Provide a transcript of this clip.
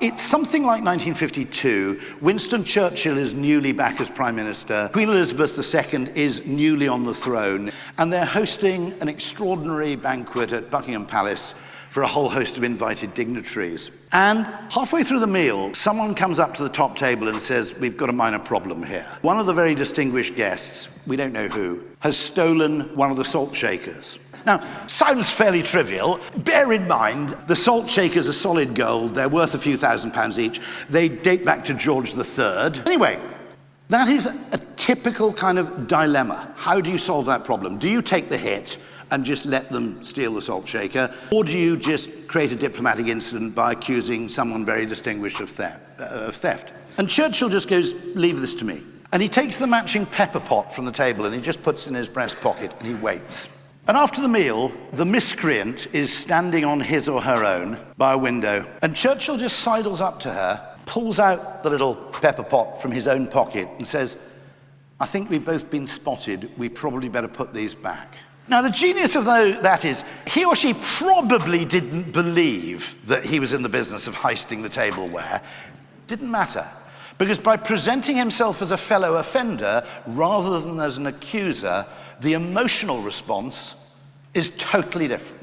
It's something like 1952. Winston Churchill is newly back as Prime Minister. Queen Elizabeth II is newly on the throne, and they're hosting an extraordinary banquet at Buckingham Palace for a whole host of invited dignitaries. And halfway through the meal, someone comes up to the top table and says, "We've got a minor problem here." One of the very distinguished guests, we don't know who, has stolen one of the salt shakers. Now, sounds fairly trivial. Bear in mind, the salt shakers are solid gold. They're worth a few £1,000s each. They date back to George III. Anyway, that is a typical kind of dilemma. How do you solve that problem? Do you take the hit and just let them steal the salt shaker? Or do you just create a diplomatic incident by accusing someone very distinguished of theft? And Churchill just goes, "Leave this to me." And he takes the matching pepper pot from the table and he just puts it in his breast pocket and he waits. And after the meal, the miscreant is standing on his or her own by a window, and Churchill just sidles up to her, pulls out the little pepper pot from his own pocket and says, "I think we've both been spotted. We probably better put these back." Now, the genius of that is he or she probably didn't believe that he was in the business of heisting the tableware. Didn't matter, because by presenting himself as a fellow offender rather than as an accuser, the emotional response is totally different.